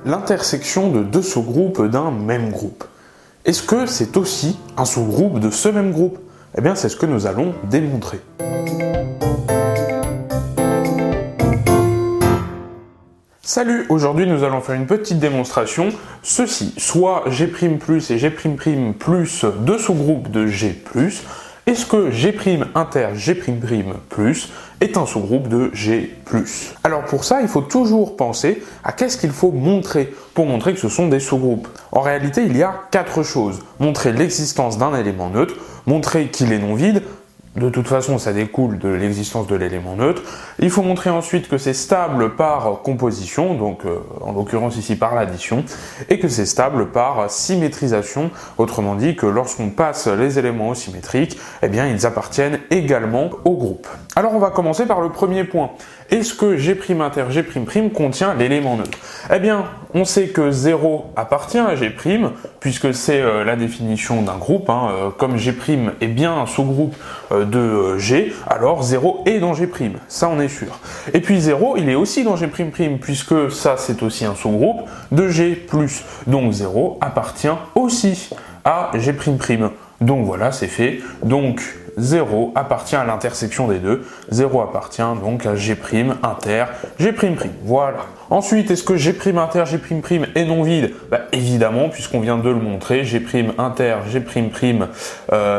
l'intersection de deux sous-groupes d'un même groupe. Est-ce que c'est aussi un sous-groupe de ce même groupe? Eh bien, c'est ce que nous allons démontrer. Salut, aujourd'hui nous allons faire une petite démonstration. Ceci, soit G' plus et G' plus deux sous-groupes de G+, est-ce que G' inter G' plus est un sous-groupe de G+. Alors pour ça, il faut toujours penser à qu'est-ce qu'il faut montrer pour montrer que ce sont des sous-groupes. En réalité, il y a 4 choses. Montrer l'existence d'un élément neutre, montrer qu'il est non vide. De toute façon, ça découle de l'existence de l'élément neutre. Il faut montrer ensuite que c'est stable par composition, donc en l'occurrence ici par l'addition, et que c'est stable par symétrisation, autrement dit que lorsqu'on passe les éléments au symétrique, eh bien ils appartiennent également au groupe. Alors on va commencer par le premier point. Est-ce que G' inter G' contient l'élément neutre? Eh bien, on sait que 0 appartient à G', puisque c'est la définition d'un groupe. Comme G' est bien un sous-groupe de G, alors 0 est dans G', ça on est sûr. Et puis 0, il est aussi dans G', puisque ça c'est aussi un sous-groupe de G+. Donc 0 appartient aussi à G'. Donc voilà, c'est fait. Donc 0 appartient à l'intersection des deux. 0 appartient donc à G' inter G'. Voilà. Ensuite, est-ce que G' inter G' est non vide? Évidemment, puisqu'on vient de le montrer, G' inter G'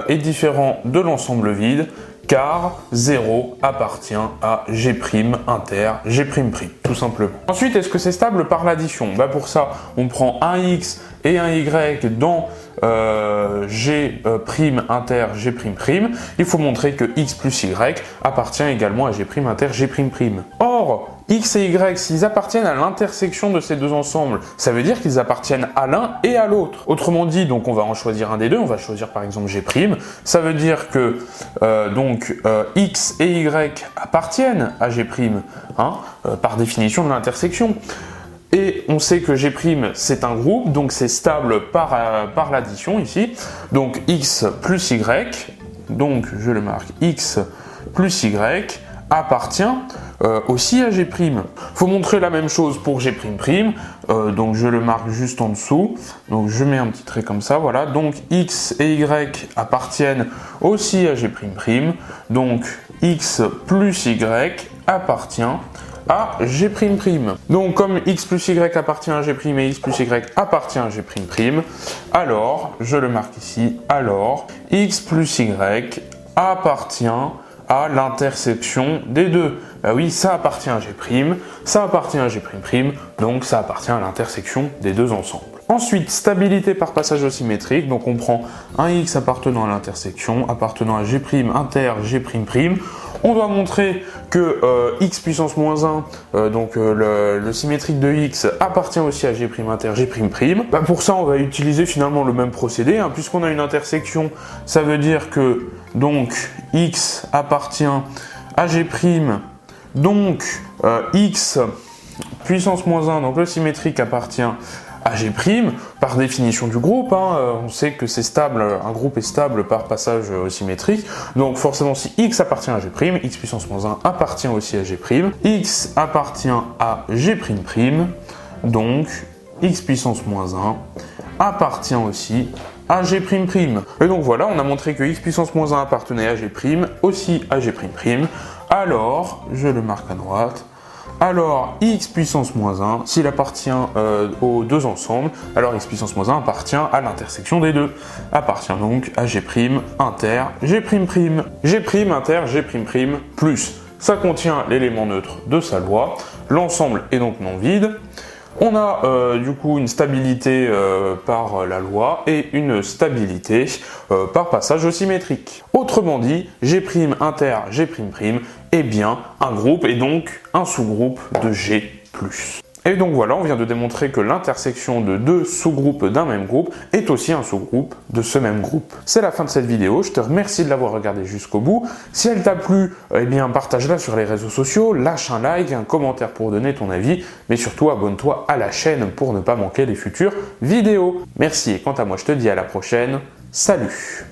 est différent de l'ensemble vide, car 0 appartient à G' inter G', tout simplement. Ensuite, est-ce que c'est stable par l'addition? Pour ça, on prend un x et un y dans G' inter G'. Il faut montrer que x plus y appartient également à G' inter G'. Or, x et y, s'ils appartiennent à l'intersection de ces deux ensembles, ça veut dire qu'ils appartiennent à l'un et à l'autre. Autrement dit, donc on va en choisir un des deux, on va choisir par exemple G', ça veut dire que x et y appartiennent à G', par définition de l'intersection. Et on sait que G' c'est un groupe, donc c'est stable par l'addition ici. Donc x plus y, donc je le marque, x plus y appartient aussi à G'. Faut montrer la même chose pour G', donc je le marque juste en dessous. Donc je mets un petit trait comme ça, voilà. Donc x et y appartiennent aussi à G'. Donc x plus y appartient à G'. Donc comme x plus y appartient à G' et x plus y appartient à G', alors, je le marque ici, alors x plus y appartient à l'intersection des deux. Oui, ça appartient à G', ça appartient à G', donc ça appartient à l'intersection des deux ensembles. Ensuite, stabilité par passage au symétrique, donc on prend un x appartenant à l'intersection, appartenant à G' inter G'. On doit montrer que x puissance moins 1, donc le symétrique de x, appartient aussi à G' inter G'. Pour ça, on va utiliser finalement le même procédé, puisqu'on a une intersection, ça veut dire que donc x appartient à G', donc x puissance moins 1, donc le symétrique appartient à G', par définition du groupe, on sait que c'est stable, un groupe est stable par passage symétrique, donc forcément si x appartient à G', x puissance moins 1 appartient aussi à G', x appartient à G', donc x puissance moins 1 appartient aussi à G'. Et donc voilà, on a montré que x puissance moins 1 appartenait à G', aussi à G', alors, je le marque à droite, alors x puissance moins 1, s'il appartient aux deux ensembles, alors x puissance moins 1 appartient à l'intersection des deux, appartient donc à G' inter G'. G' inter G'+, plus, ça contient l'élément neutre de sa loi, l'ensemble est donc non vide. On a du coup une stabilité par la loi et une stabilité par passage au symétrique. Autrement dit, G' inter G', est bien un groupe et donc un sous-groupe de G+. Et donc voilà, on vient de démontrer que l'intersection de deux sous-groupes d'un même groupe est aussi un sous-groupe de ce même groupe. C'est la fin de cette vidéo, je te remercie de l'avoir regardée jusqu'au bout. Si elle t'a plu, eh bien partage-la sur les réseaux sociaux, lâche un like, un commentaire pour donner ton avis, mais surtout abonne-toi à la chaîne pour ne pas manquer les futures vidéos. Merci et quant à moi je te dis à la prochaine, salut!